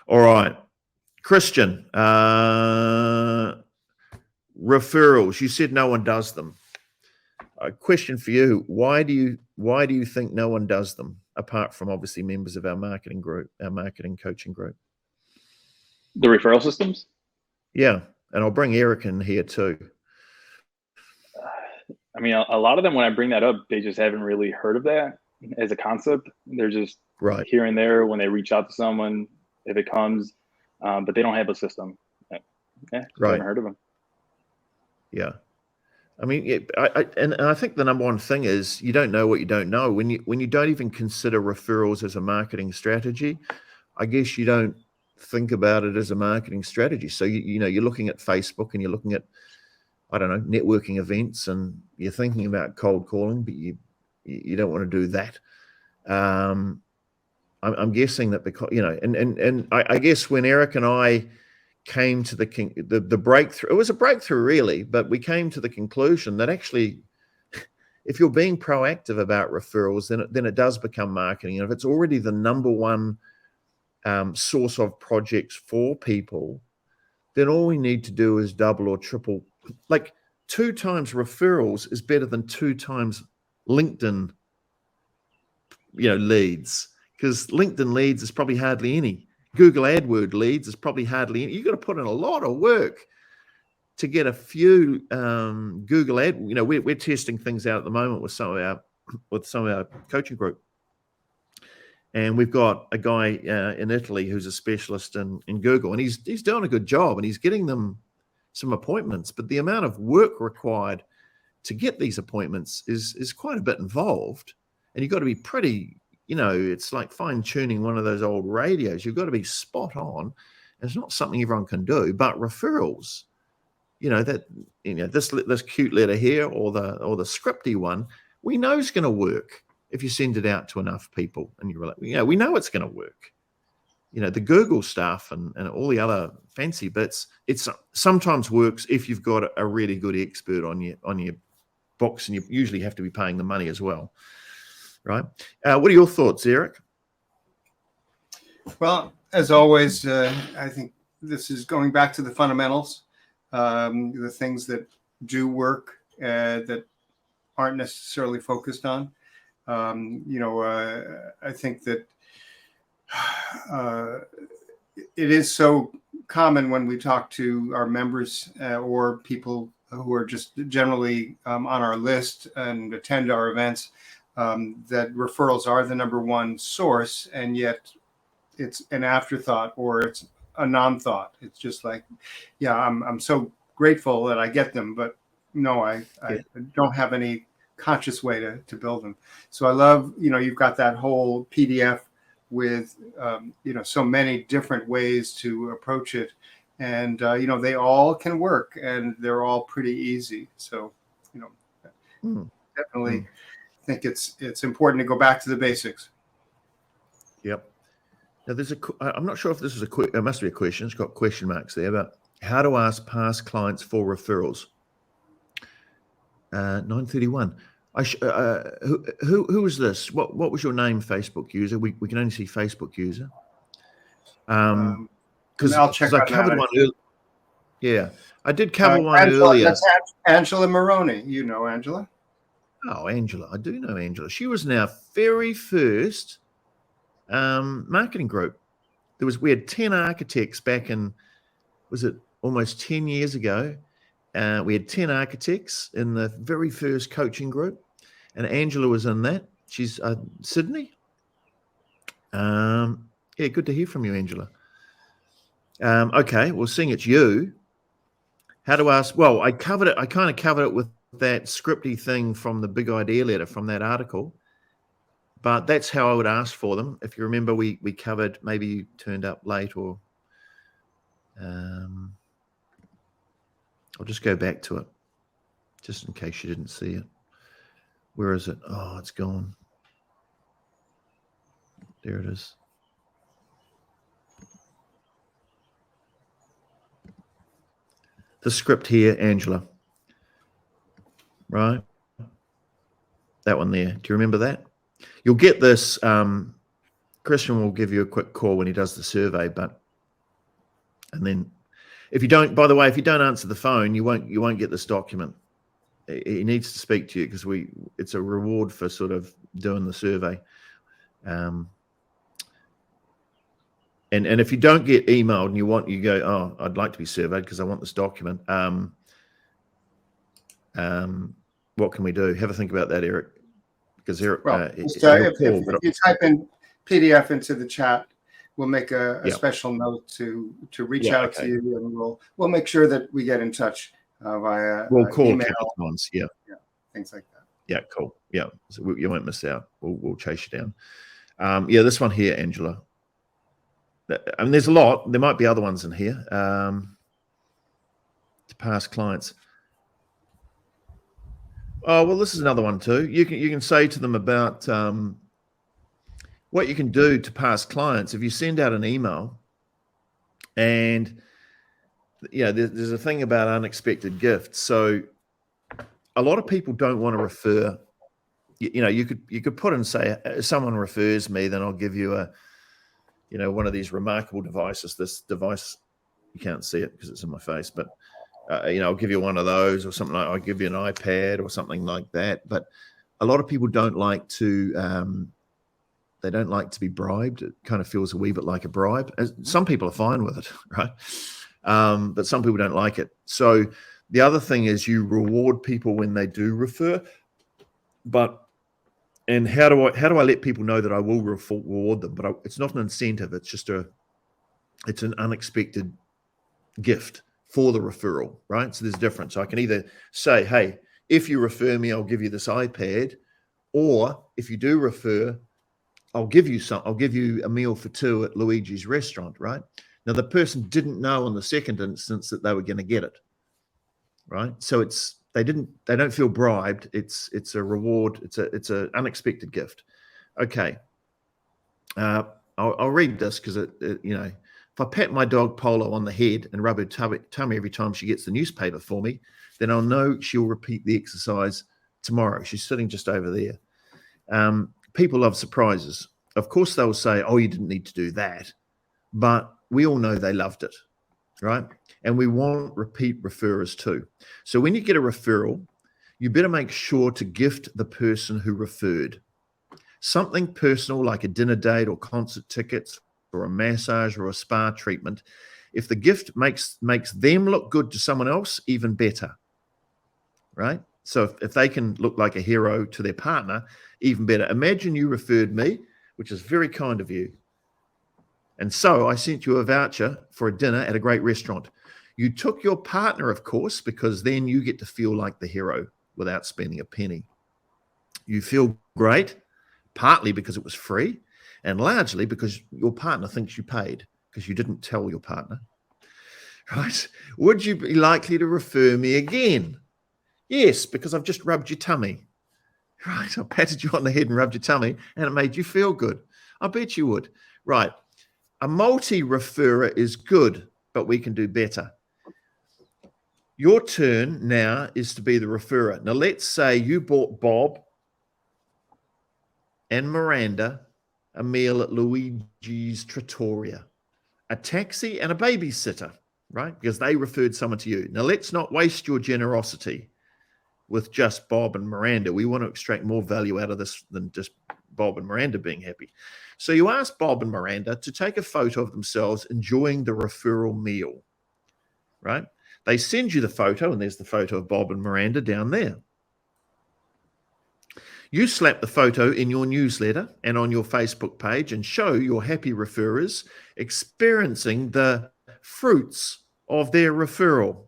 All right. Christian, referrals. You said no one does them. A question for you: Why do you think no one does them, apart from obviously members of our marketing group, our marketing coaching group? The referral systems? Yeah, and I'll bring Eric in here too. I mean, a lot of them, when I bring that up, they just haven't really heard of that as a concept. They're just right here and there when they reach out to someone, if it comes, but they don't have a system. Yeah, right. Haven't heard of them. Yeah. I mean, and I think the number one thing is you don't know what you don't know. When you don't even consider referrals as a marketing strategy, I guess you don't think about it as a marketing strategy. So you're looking at Facebook and you're looking at, I don't know, networking events, and you're thinking about cold calling, but you don't want to do that. I'm guessing that because and I guess when Eric and I came to the breakthrough, it was a breakthrough really, but we came to the conclusion that actually, if you're being proactive about referrals, then it does become marketing. And if it's already the number one source of projects for people, then all we need to do is double or triple. Like 2 times referrals is better than 2 times LinkedIn, leads, because LinkedIn leads is probably hardly any. Google AdWords leads is probably hardly any. You've got to put in a lot of work to get a few Google Ad. We're testing things out at the moment with some of our coaching group, and we've got a guy in Italy who's a specialist in Google, and he's doing a good job, and he's getting them some appointments. But the amount of work required to get these appointments is quite a bit involved, and you've got to be pretty. It's like fine-tuning one of those old radios. You've got to be spot on. And it's not something everyone can do. But referrals, this cute letter here or the scripty one, we know is going to work if you send it out to enough people. And you're like, we know it's going to work. The Google stuff and all the other fancy bits, it sometimes works if you've got a really good expert on your books, and you usually have to be paying the money as well. Right. What are your thoughts, Eric? Well, as always, I think this is going back to the fundamentals, the things that do work that aren't necessarily focused on. I think that it is so common when we talk to our members or people who are just generally on our list and attend our events, that referrals are the number one source, and yet it's an afterthought or it's a non-thought. It's just like, I'm so grateful that I get them, but no, I don't have any conscious way to build them. So I love, you've got that whole PDF with, so many different ways to approach it. And, they all can work and they're all pretty easy. So, definitely think it's important to go back to the basics. Yep. Now I'm not sure if this is it must be a question. It's got question marks there, but how to ask past clients for referrals. 931. Who was this? What was your name, Facebook user? We can only see Facebook user. Because I covered one earlier. Yeah, I did cover one earlier. That's Angela Maroney. You know Angela? Oh, Angela. I do know Angela. She was in our very first marketing group. We had 10 architects back in, was it almost 10 years ago? We had 10 architects in the very first coaching group, and Angela was in that. She's Sydney. Good to hear from you, Angela. Okay, well, seeing it's you, how to ask? Well, I kind of covered it with that scripty thing from the Big Idea letter from that article, but that's how I would ask for them. If you remember, we covered, maybe you turned up late, or I'll just go back to it just in case you didn't see it. Where is it? Oh, it's gone. There it is. The script here, Angela. Right? That one there. Do you remember that? You'll get this. Christian will give you a quick call when he does the survey, but And then if you don't, by the way, if you don't answer the phone, you won't get this document. He needs to speak to you because it's a reward for sort of doing the survey. And if you don't get emailed and you go, oh, I'd like to be surveyed because I want this document. What can we do? Have a think about that, Eric. Because Eric, if you type in PDF into the chat, we'll make a special note to reach out to you, and we'll make sure that we get in touch via call email, times, things like that. Yeah, cool. Yeah, so you won't miss out. We'll chase you down. This one here, Angela. I mean, there's a lot. There might be other ones in here. To past clients. Oh, well, this is another one too. You can say to them about what you can do to past clients. If you send out an email, and there's a thing about unexpected gifts. So a lot of people don't want to refer. You could put in, say, if someone refers me, then I'll give you one of these remarkable devices. This device, you can't see it because it's in my face, but I'll give you one of those or something like. I'll give you an iPad or something like that. But a lot of people don't like to. They don't like to be bribed. It kind of feels a wee bit like a bribe. Some people are fine with it, right? But some people don't like it. So the other thing is you reward people when they do refer. And how do I let people know that I will reward them? But it's not an incentive. It's just it's an unexpected gift for the referral, right? So there's a difference. I can either say, hey, if you refer me, I'll give you this iPad, or if you do refer, I'll give you a meal for two at Luigi's restaurant, right? Now the person didn't know in the second instance that they were going to get it, right? So they don't feel bribed. It's a reward. It's an unexpected gift. Okay. I'll read this because if I pat my dog Polo on the head and rub her tummy every time she gets the newspaper for me, then I'll know she'll repeat the exercise tomorrow. She's sitting just over there. People love surprises. Of course, they'll say, oh, you didn't need to do that. But we all know they loved it, right? And we want repeat referrers too. So when you get a referral, you better make sure to gift the person who referred something personal like a dinner date or concert tickets or a massage or a spa treatment. If the gift makes them look good to someone else, even better, right? So if they can look like a hero to their partner, even better. Imagine you referred me, which is very kind of you. And so I sent you a voucher for a dinner at a great restaurant. You took your partner, of course, because then you get to feel like the hero without spending a penny. You feel great, partly because it was free, and largely because your partner thinks you paid because you didn't tell your partner, right? Would you be likely to refer me again? Yes, because I've just rubbed your tummy, right? I patted you on the head and rubbed your tummy and it made you feel good. I bet you would, right? A multi-referrer is good, but we can do better. Your turn now is to be the referrer. Now, let's say you bought Bob and Miranda a meal at Luigi's Trattoria, a taxi and a babysitter, right? Because they referred someone to you. Now, let's not waste your generosity with just Bob and Miranda. We want to extract more value out of this than just Bob and Miranda being happy. So you ask Bob and Miranda to take a photo of themselves enjoying the referral meal, right? They send you the photo, and there's the photo of Bob and Miranda down there. You slap the photo in your newsletter and on your Facebook page and show your happy referrers experiencing the fruits of their referral.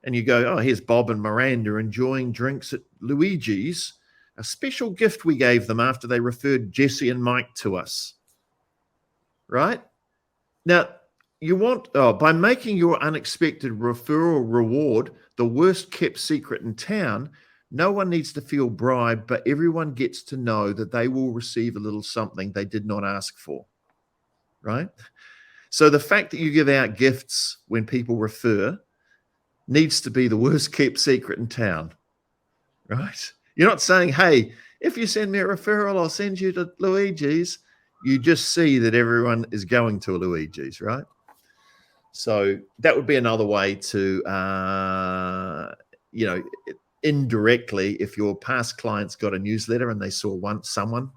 And you go, oh, here's Bob and Miranda enjoying drinks at Luigi's, a special gift we gave them after they referred Jesse and Mike to us, right? Now, you want, by making your unexpected referral reward the worst kept secret in town, no one needs to feel bribed, but everyone gets to know that they will receive a little something they did not ask for, right? So the fact that you give out gifts when people refer needs to be the worst kept secret in town, right? You're not saying, hey, if you send me a referral, I'll send you to Luigi's. You just see that everyone is going to a Luigi's, right? So that would be another way to, indirectly, if your past clients got a newsletter and they saw someone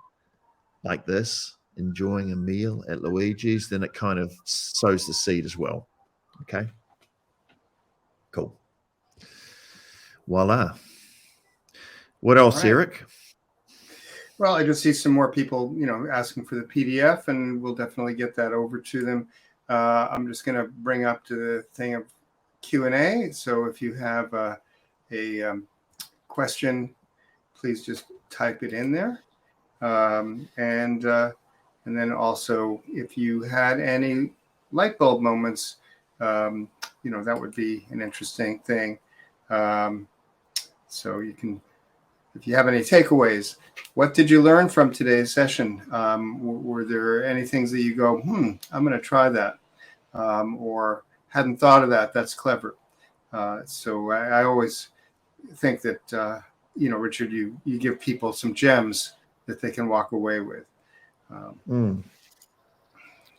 like this enjoying a meal at Luigi's, then it kind of sows the seed as well. Okay, cool. Voila. What else, All right. Eric? Well, I just see some more people, asking for the PDF, and we'll definitely get that over to them. I'm just going to bring up to the thing of Q&A. So if you have a question, please just type it in there. And then also, if you had any light bulb moments, that would be an interesting thing. So you can, if you have any takeaways, what did you learn from today's session? Were there any things that you go, I'm going to try that, or hadn't thought of that? That's clever. So I always think that, Richard, you give people some gems that they can walk away with.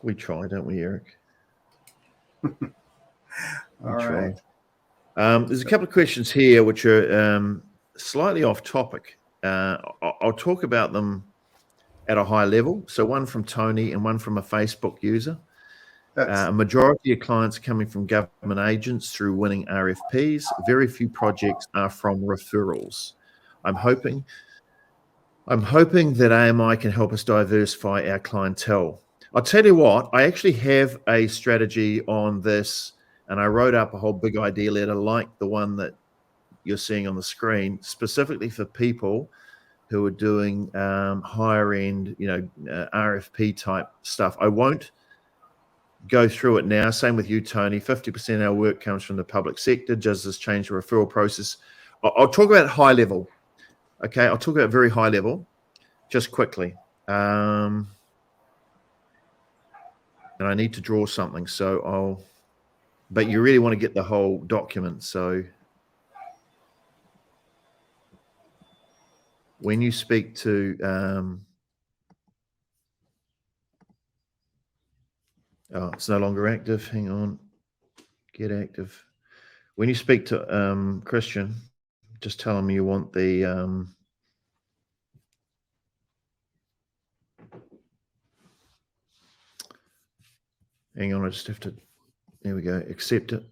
We try, don't we, Eric? All right. There's a couple of questions here which are slightly off topic. I'll talk about them at a high level. So one from Tony and one from a Facebook user. A majority of clients are coming from government agents through winning RFPs. Very few projects are from referrals. I'm hoping that AMI can help us diversify our clientele. I'll tell you what, I actually have a strategy on this, and I wrote up a whole big idea letter like the one that you're seeing on the screen, specifically for people who are doing higher end, RFP type stuff. I won't go through it now. Same with you, Tony. 50% of our work comes from the public sector. Does this change the referral process? I'll talk about high level. Okay, I'll talk about very high level, just quickly. And I need to draw something, but you really want to get the whole document. So when you speak to, it's no longer active. Hang on, get active. When you speak to Christian, just tell him you want the, hang on, I just have to, there we go, accept it.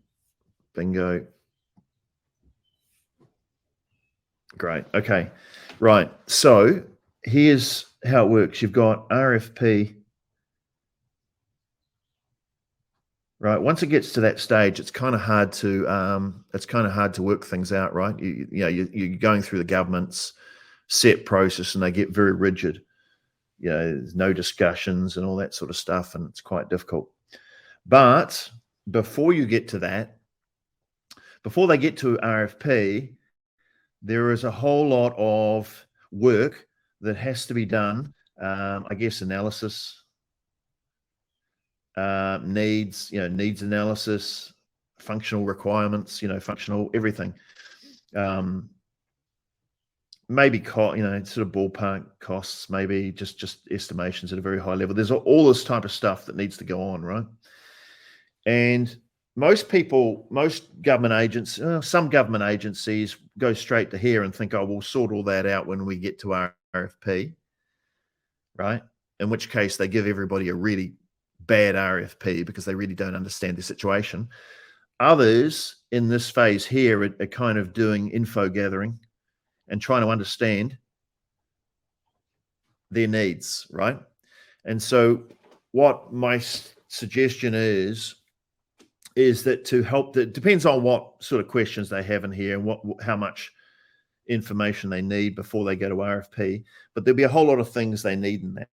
Bingo. Great. Okay. Right. So here's how it works. You've got RFP. Right. Once it gets to that stage, it's kind of hard to work things out, right? You're going through the government's set process, and they get very rigid. There's no discussions and all that sort of stuff, and it's quite difficult. But before you get to that, before they get to RFP, there is a whole lot of work that has to be done. I guess analysis, needs analysis, functional requirements, functional everything. Maybe sort of ballpark costs, maybe just estimations at a very high level. There's all this type of stuff that needs to go on, right? And most government agents, some government agencies go straight to here and think, we'll sort all that out when we get to our RFP, right? In which case they give everybody a really bad RFP because they really don't understand the situation. Others in this phase here are kind of doing info gathering and trying to understand their needs, right? And so what my suggestion is that to help, that depends on what sort of questions they have in here and how much information they need before they go to RFP, but there'll be a whole lot of things they need in that,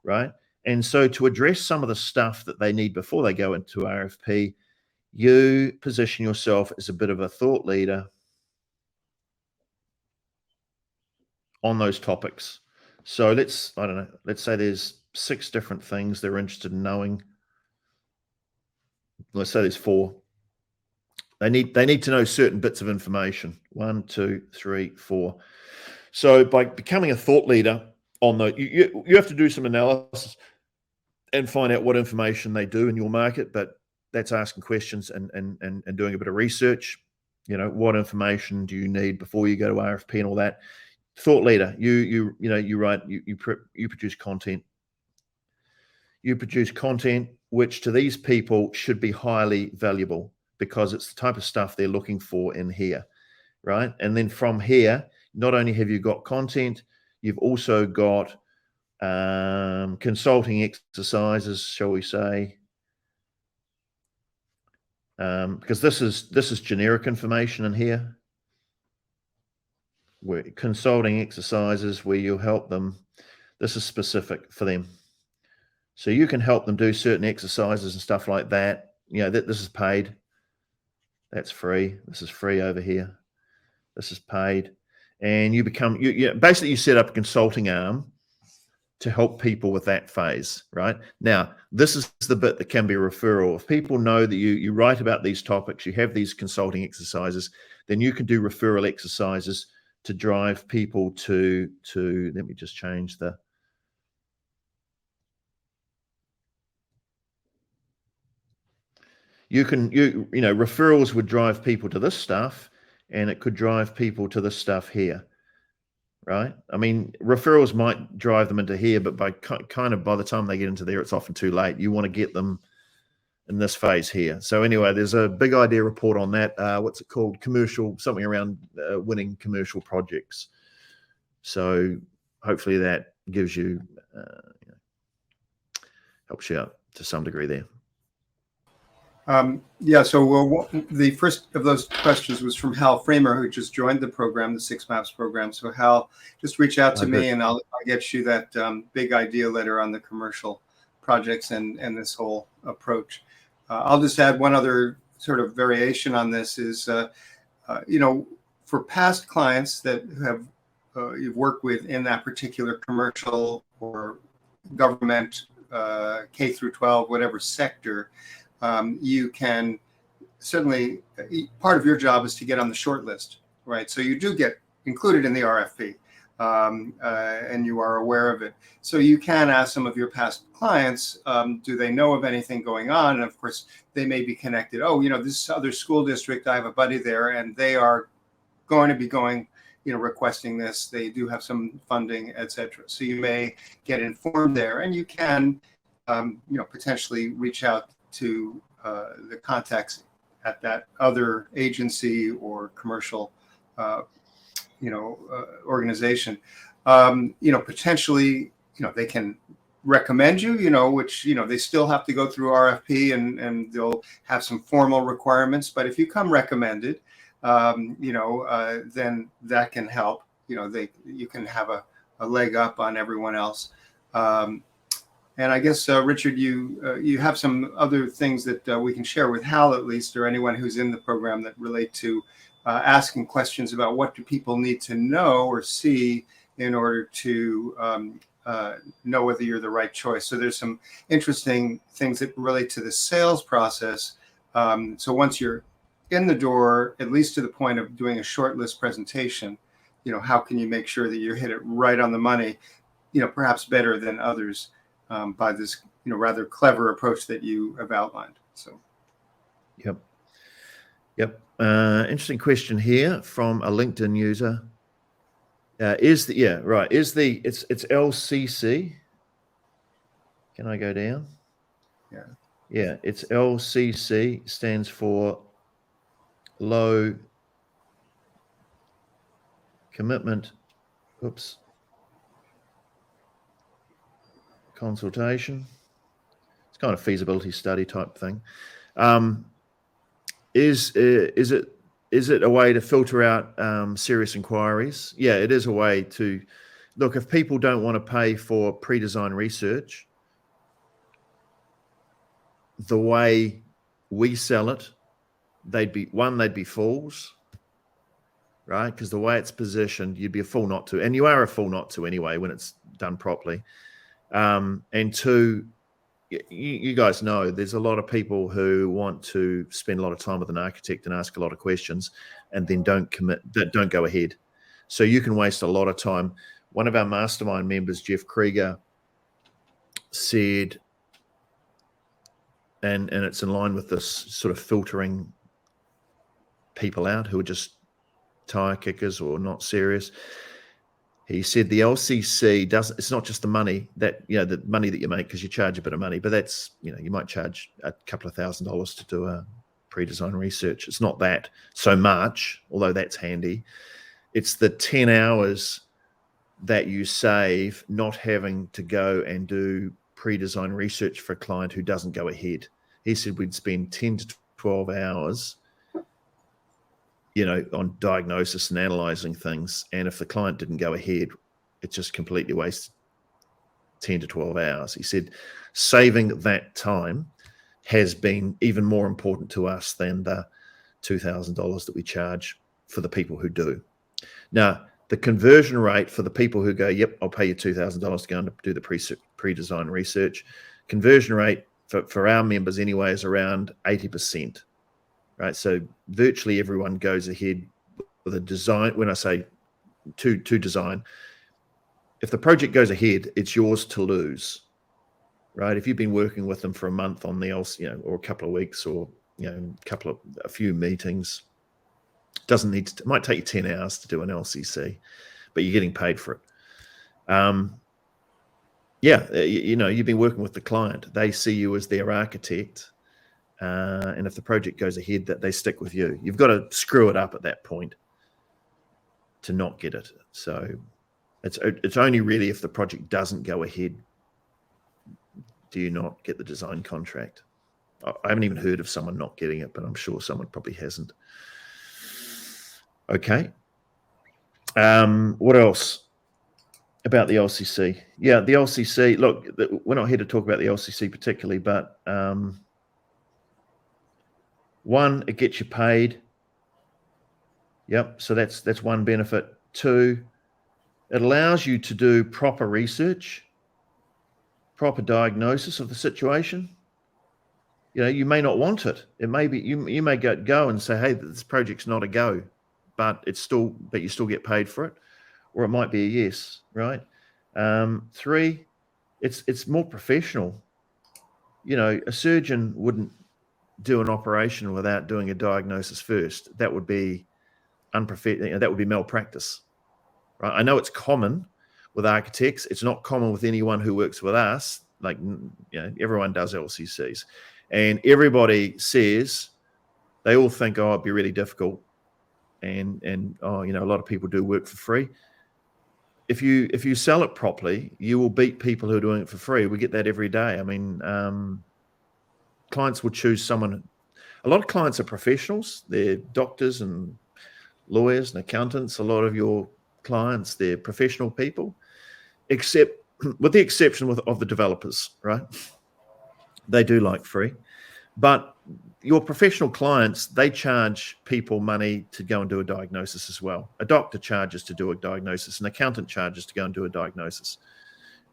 right? And so to address some of the stuff that they need before they go into RFP, you position yourself as a bit of a thought leader on those topics. So let's say there's 6 different things they're interested in knowing. Let's say there's 4. They need to know certain bits of information. 1, 2, 3, 4. So by becoming a thought leader on you have to do some analysis and find out what information they do in your market, but that's asking questions and doing a bit of research. You know, what information do you need before you go to RFP and all that. Thought leader, you write, you produce content. You produce content which to these people should be highly valuable, because it's the type of stuff they're looking for in here, right? And then from here, not only have you got content, you've also got consulting exercises, shall we say, because this is generic information in here. Where consulting exercises where you help them, this is specific for them. So you can help them do certain exercises and stuff like that. You know, this is paid. That's free. This is free over here. This is paid. And you become, basically you set up a consulting arm to help people with that phase, right? Now, this is the bit that can be a referral. If people know that you write about these topics, you have these consulting exercises, then you can do referral exercises to drive people to let me just change the, referrals would drive people to this stuff, and it could drive people to this stuff here, right? I mean, referrals might drive them into here, but by the time they get into there, it's often too late. You want to get them in this phase here. So anyway, there's a big idea report on that. What's it called? Something around winning commercial projects. So hopefully that gives you, helps you out to some degree there. So the first of those questions was from Hal Framer, who just joined the program, the 6 Maps program. So Hal, just reach out to me and I'll get you that big idea letter on the commercial projects and this whole approach. I'll just add one other sort of variation on this is, for past clients that have you've worked with in that particular commercial or government, K through 12, whatever sector, you can certainly, part of your job is to get on the short list, right? So you do get included in the RFP, and you are aware of it. So you can ask some of your past clients, do they know of anything going on? And of course, they may be connected. Oh, this other school district, I have a buddy there, and they are going to be going, requesting this. They do have some funding, etc. So you may get informed there, and you can, potentially reach out to the contacts at that other agency or commercial, organization. Potentially, they can recommend you, which, they still have to go through RFP and they'll have some formal requirements. But if you come recommended, then that can help. You can have a leg up on everyone else. And I guess, Richard, you have some other things that we can share with Hal, at least, or anyone who's in the program that relate to asking questions about what do people need to know or see in order to know whether you're the right choice. So there's some interesting things that relate to the sales process. So once you're in the door, at least to the point of doing a short list presentation, how can you make sure that you hit it right on the money, perhaps better than others by this, rather clever approach that you have outlined. So. Yep. Interesting question here from a LinkedIn user. It's LCC. Can I go down? Yeah, it's LCC, stands for low commitment, consultation. It's kind of feasibility study type thing. Is it a way to filter out serious inquiries? Yeah, it is a way to look. If people don't want to pay for pre-design research, the way we sell it, they'd be fools, right? Because the way it's positioned, you'd be a fool not to, and you are a fool not to anyway when it's done properly. And two, you guys know there's a lot of people who want to spend a lot of time with an architect and ask a lot of questions and then don't commit, that don't go ahead. So you can waste a lot of time. One of our mastermind members, Jeff Krieger, said and it's in line with this sort of filtering people out who are just tire kickers or not serious. He said the LCC doesn't, it's not just the money that, the money that you make because you charge a bit of money, but that's, you might charge a couple of $1,000s to do a pre-design research. It's not that so much, although that's handy. It's the 10 hours that you save not having to go and do pre-design research for a client who doesn't go ahead. He said we'd spend 10 to 12 hours on diagnosis and analyzing things. And if the client didn't go ahead, it just completely wasted 10 to 12 hours. He said saving that time has been even more important to us than the $2,000 that we charge for the people who do. Now, the conversion rate for the people who go, yep, I'll pay you $2,000 to go and do the pre-design research, conversion rate for our members anyway is around 80%. Right, so virtually everyone goes ahead with a design. When I say to design, if the project goes ahead, it's yours to lose. Right, if you've been working with them for a month on the or a couple of weeks, or a few meetings, doesn't need to. It might take you 10 hours to do an LCC, but you're getting paid for it. You've been working with the client. They see you as their architect. And if the project goes ahead, that they stick with you. You've got to screw it up at that point to not get it. So it's only really if the project doesn't go ahead do you not get the design contract. I haven't even heard of someone not getting it, but I'm sure someone probably hasn't. Okay. What else about the LCC? Yeah, the LCC. Look, we're not here to talk about the LCC particularly, but one, it gets you paid. Yep, so that's one benefit. Two, it allows you to do proper research, proper diagnosis of the situation. You may not want it. It may be you may go and say, hey, this project's not a go, but you still get paid for it, or it might be a yes, right? Three, it's more professional. A surgeon wouldn't do an operation without doing a diagnosis first. That would be unprofessional. That would be malpractice, right? I know it's common with architects. It's not common with anyone who works with us. Like, everyone does LCCs, and everybody says they all think, oh, it'd be really difficult, and a lot of people do work for free. If you sell it properly, you will beat people who are doing it for free. We get that every day. I mean, clients will choose someone. A lot of clients are professionals. They're doctors and lawyers and accountants. A lot of your clients, they're professional people, except with the exception of the developers, right? They do like free. But your professional clients, they charge people money to go and do a diagnosis as well. A doctor charges to do a diagnosis. An accountant charges to go and do a diagnosis.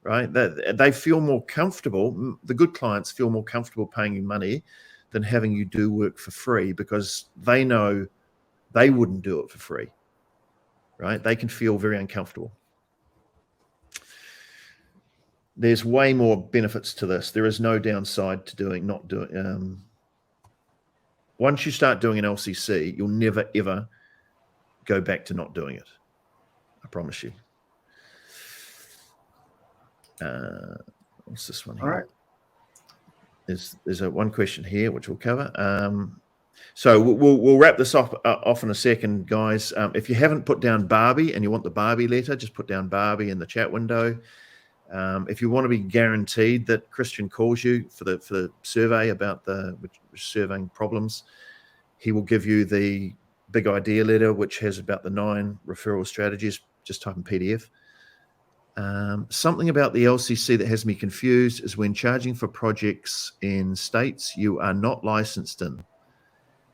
Right? They feel more comfortable. The good clients feel more comfortable paying you money than having you do work for free, because they know they wouldn't do it for free. Right? They can feel very uncomfortable. There's way more benefits to this. There is no downside to not doing. Once you start doing an LCC, you'll never ever go back to not doing it. I promise you. What's this one here? All right. There's one question here which we'll cover. So we'll wrap this off in a second, guys. If you haven't put down Barbie and you want the Barbie letter, just put down Barbie in the chat window. If you want to be guaranteed that Christian calls you for the survey about the surveying problems, he will give you the big idea letter, which has about the 9 referral strategies. Just type in PDF. Something about the LCC that has me confused is when charging for projects in states you are not licensed in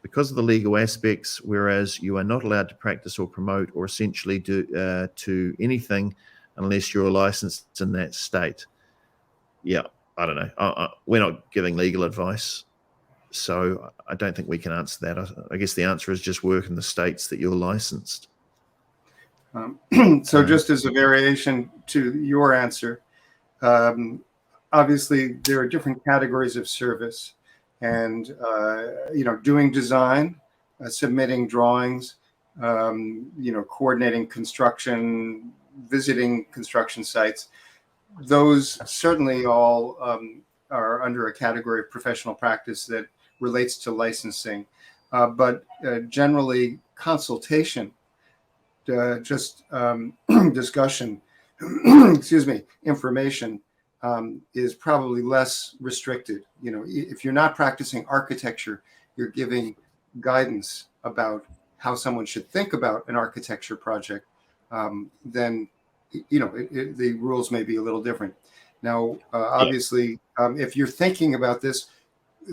because of the legal aspects, whereas you are not allowed to practice or promote or essentially do to anything unless you're licensed in that state. Yeah, I don't know. We're not giving legal advice, so I don't think we can answer that. I guess the answer is just work in the states that you're licensed. So just as a variation to your answer, obviously there are different categories of service. and doing design, submitting drawings, coordinating construction, visiting construction sites. Those certainly all are under a category of professional practice that relates to licensing, but generally consultation, discussion, information is probably less restricted. If you're not practicing architecture, you're giving guidance about how someone should think about an architecture project, then the rules may be a little different. Now, obviously, if you're thinking about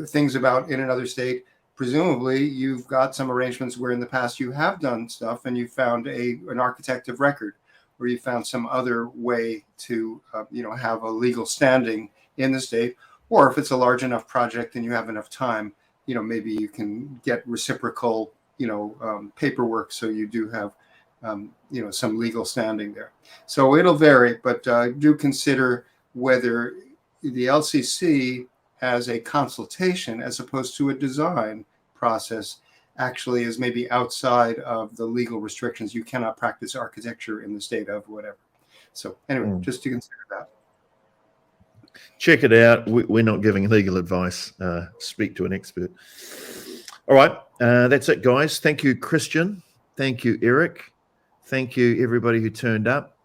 things about in another state, presumably you've got some arrangements where in the past you have done stuff and you found an architect of record, or you found some other way to have a legal standing in the state. Or if it's a large enough project and you have enough time, maybe you can get reciprocal paperwork, so you do have some legal standing there. So it'll vary, but do consider whether the LCC as a consultation as opposed to a design process actually is maybe outside of the legal restrictions. You cannot practice architecture in the state of whatever. So anyway, just to consider that. Check it out. We're not giving legal advice. Speak to an expert. All right. That's it, guys. Thank you, Christian. Thank you, Eric. Thank you, everybody who turned up.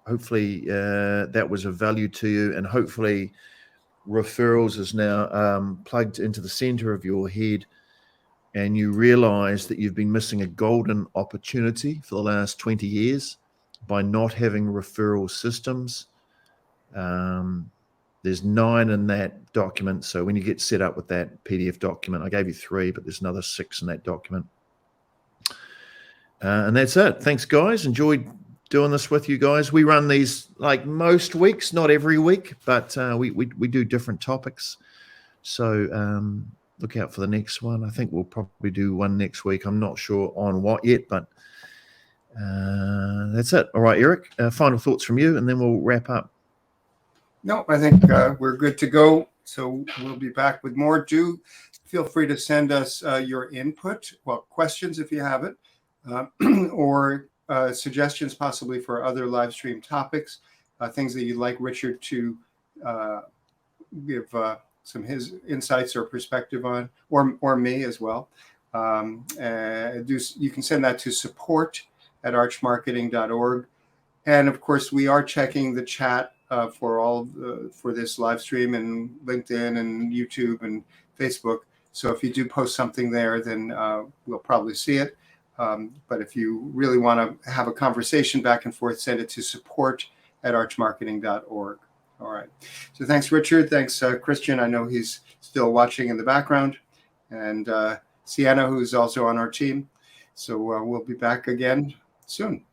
Hopefully that was of value to you, and hopefully referrals is now plugged into the center of your head, and you realize that you've been missing a golden opportunity for the last 20 years by not having referral systems. There's 9 in that document. So when you get set up with that PDF document, I gave you 3, but there's another 6 in that document. And that's it. Thanks, guys. Enjoyed doing this with you guys. We run these like most weeks, not every week, but we do different topics. So look out for the next one. I think we'll probably do one next week. I'm not sure on what yet, but that's it. All right, Eric, final thoughts from you, and then we'll wrap up. No, I think we're good to go. So we'll be back with more. Do feel free to send us your input, questions if you have it, or suggestions possibly for other live stream topics, things that you'd like Richard to give some his insights or perspective on, or me as well. You can send that to support@archmarketing.org. And of course, we are checking the chat for this live stream and LinkedIn and YouTube and Facebook. So if you do post something there, then we'll probably see it. But if you really want to have a conversation back and forth, send it to support@archmarketing.org. All right. So thanks, Richard. Thanks, Christian. I know he's still watching in the background. And Sienna, who's also on our team. So we'll be back again soon.